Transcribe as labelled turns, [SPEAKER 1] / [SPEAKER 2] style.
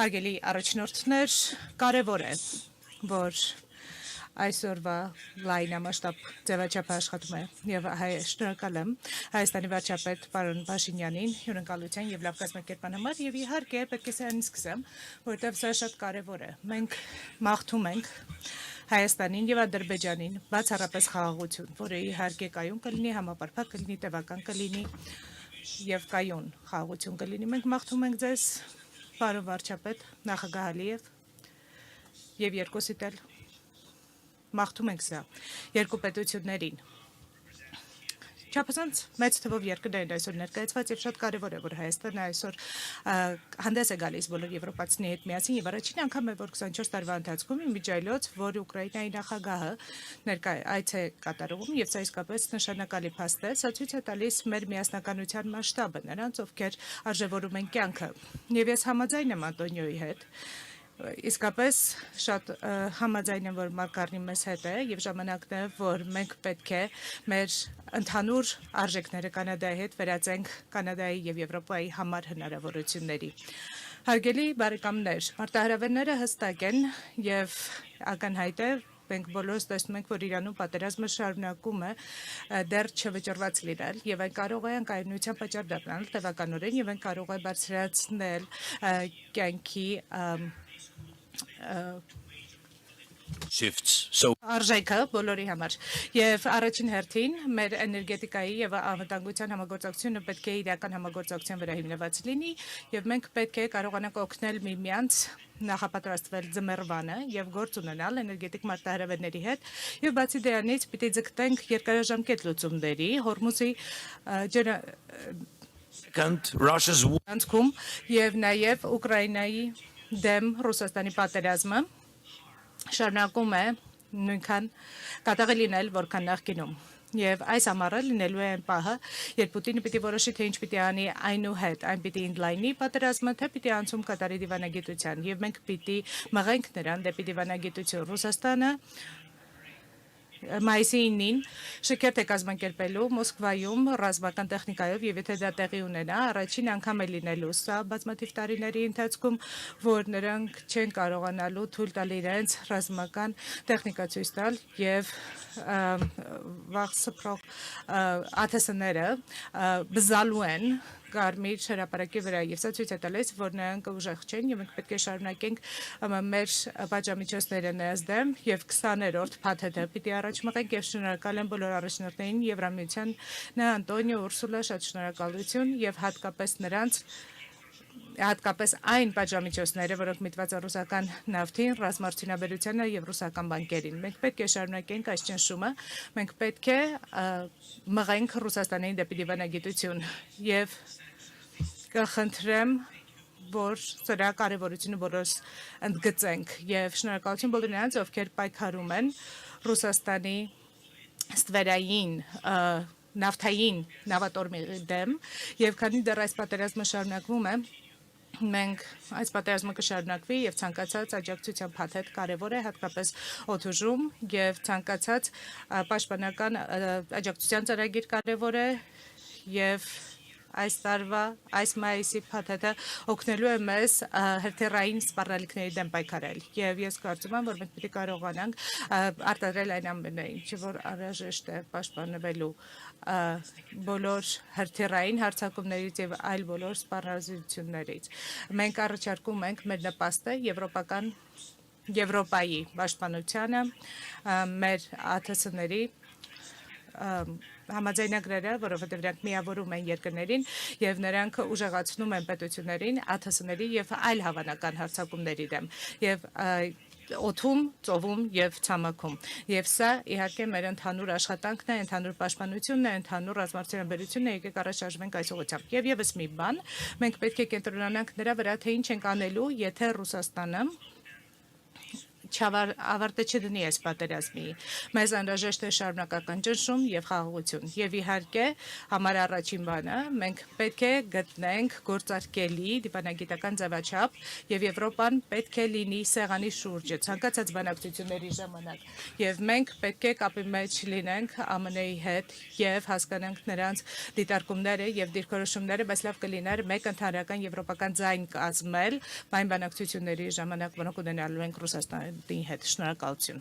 [SPEAKER 1] Հարգելի առաջնորդներ, կարևոր է, որ այսօրվա լայնամասշտաբ ձևաչափը աշխատում է եւ շնորհակալ եմ Հայաստանի վարչապետ պարոն Փաշինյանին հյուրընկալության եւ լավ կազմակերպման համար եւ իհարկե պետք է սրանից սկսեմ, որովհետեւ սա շատ կարևոր է։ Մենք մաղթում ենք Հայաստանին եւ Ադրբեջանին բացառապես խաղաղություն, որը իհարկե կայուն կլինի, համապարփակ կլինի, տևական կլինի եւ կայուն խաղաղություն կլինի։ Մենք մաղթում ենք ձեզ, պարոն վարչապետ, նախագահ Ալիև եւ երկուսիդ էլ մաղթում ենք սա երկու պետություններին։ Չափազանց մեծ թվով երկրներ այսօր ներկայացված եւ շատ կարեւոր է, որ Հայաստանը այսօր հանդես է գալիս բոլոր եվրոպացիների հետ միասին եւ առաջին անգամ է, որ 24 տարվա ընթացքում իմիջիայլոց, որ Ուկրաինայի նախագահը այց է կատարում եւ սա իսկապես նշանակալի փաստ է, սա ցույց է տալիս մեր միասնականության մասշտաբը, նրանց ովքեր արժևորում են կյանքը։ Եվ ես համաձայն եմ Անտոնիոյի հետ Իսկապես շատ համաձայն եմ, որ Մարգարնի մեզ հետ է եւ ժամանակն է, որ մենք պետք է մեր ընդհանուր արժեքները Կանադայի հետ վերածենք Կանադայի եւ Եվրոպայի համար հնարավորությունների։ Հարգելի բարեկամներ, մարտահրավերները հստակ են եւ ակնհայտ է Մենք բոլորս տեսնում ենք, որ Իրանում պատերազմը շարունակում է դեռ չվճռված լինել եւ այն կարող է անկայունության պատճառ դառնալ տևականորեն եւ այն կարող է բարձրացնել կյանքի արժեքը բոլորի համար եւ առաջին հերթին մեր էներգետիկայի եւ անվտանգության համագործակցությունը պետք է իրական համագործակցության վրա հիմնված լինի եւ մենք պետք է կարողանանք օգնել միմյանց նախապատրաստվել ձմեռվանը եւ գործ ունենալ էներգետիկ մարտահրավերների հետ եւ բացի դրանից պիտի ձգտենք երկարաժամկետ լուծումների Հորմուզի եւ նաեւ Ուկրաինայի դեմ Ռուսաստանի պատերազմը շարունակում է նույնքան կատաղի լինել, որքան նախկինում։ Եվ այս ամառը լինելու է այն պահը, երբ Պուտինը պիտի որոշի, թե ինչ պիտի անի այնուհետ, այն պիտի ընդլայնի պատերազմը, թե պիտի անցում կատարի դիվանագիտության, եւ մենք պիտի մղենք նրան դեպի դիվանագիտություն։ Ռուսաստանը Մայիսի 9-ին շքերթ է կազմակերպելու Մոսկվայում ռազմական տեխնիկայով եւ եթե դա տեղի ունենա, առաջին անգամ է լինելու սա բազմաթիվ տարիների ընթացքում, որ նրանք չեն կարողանալու թույլ տալ իրենց ռազմական տեխնիկա ցույց տալ եւ վաղ սփռող ԱԹՍ-ները բզալու են Կարմիր հրապարակի վրա եւ սա ցույց է տալիս, որ նրանք ուժեղ չեն եւ մենք պետք է շարունակենք մեր պատժամիջոցները նրանց դեմ եւ 20-րդ փաթեթը պիտի առաջ մղենք եւ շնորհակալ եմ բոլոր առաջնորդներին Եվրամիության Անտոնիո Ուրսուլա շատ շնորհակալություն եւ հատկապես այն պատժամիջոցները, որոնք միտված են ռուսական նավթին, ռազմարտունաբերությանը եւ ռուսական բանկերին։ Մենք պետք է շարունակենք այս ճնշումը, մենք պետք է մղենք Ռուսաստանին դեպի դիվանագիտություն եւ կխնդրեմ, որ սրա կարևորությունը բոլորս ընդգծենք եւ շնորհակալություն բոլոր նրանց, ովքեր պայքարում են Ռուսաստանի ստվերային նավթային նավատորմի դեմ եւ քանի դեռ այս պատերազմը շարունակվում է Մենք այս պատերազմը կշարունակվի եւ ցանկացած աջակցության փաթեթ կարեւոր է հատկապես օդուժում եւ ցանկացած պաշտպանական աջակցության ծրագիր կարեւոր է եւ այս տարվա այս մայիսի փաթեթը օգնելու է մեզ հերթերային սպառնալիքների դեմ պայքարել եւ ես կարծում եմ որ մենք պետք է կարողանանք արտադրել այն ամենը ինչը որ անհրաժեշտ է պաշտպանվելու բոլոր հերթերային հարձակումներից եւ այլ բոլոր սպառազինություններից մենք առաջարկում ենք մեր նպաստը Եվրոպայի պաշտպանությանը մեր ԱԹՍ-ների համաձայնագրերը, որովհետև նրանք միավորում են երկրներին եւ նրանք ուժեղացնում են պետություններին, ԱԹՍ-ների եւ այլ հավանական հարձակումների դեմ եւ օդում, ծովում եւ ցամաքում։ Եվ սա իհարկե մեր ընդհանուր աշխատանքն է, ընդհանուր պաշտպանությունն է, ընդհանուր ռազմարտունաբերությունն է, եկեք առաջ շարժվենք այս ուղղությամբ։ Եվ եւս մի բան, մենք պետք է կենտրոնանանք նրա վրա, թե ինչ ենք անելու, եթե Ռուսաստանը ավարտը չդնի այս պատերազմի։ Մեզ անհրաժեշտ է շարունակական ճնշում եւ խաղաղություն։ Եվ իհարկե, համար առաջին բանը, մենք պետք է գտնենք գործարկելի դիպանագիտական ձևաչափ եւ Եվրոպան պետք է լինի սեղանի շուրջը ցանկացած բանակցությունների ժամանակ։ Եվ մենք պետք է կապի մեջ լինենք ԱՄՆ-ի հետ եւ հասկանանք նրանց դիտարկումները եւ դիրքորոշումները, բայց լավ կլիներ մեկ ընդհանրական եվրոպական ձայն կազմել այն բանակցությունների ժամանակ, որոնք ունենալու ենք Ռուսաստանի հետ։ Շնորհակալություն։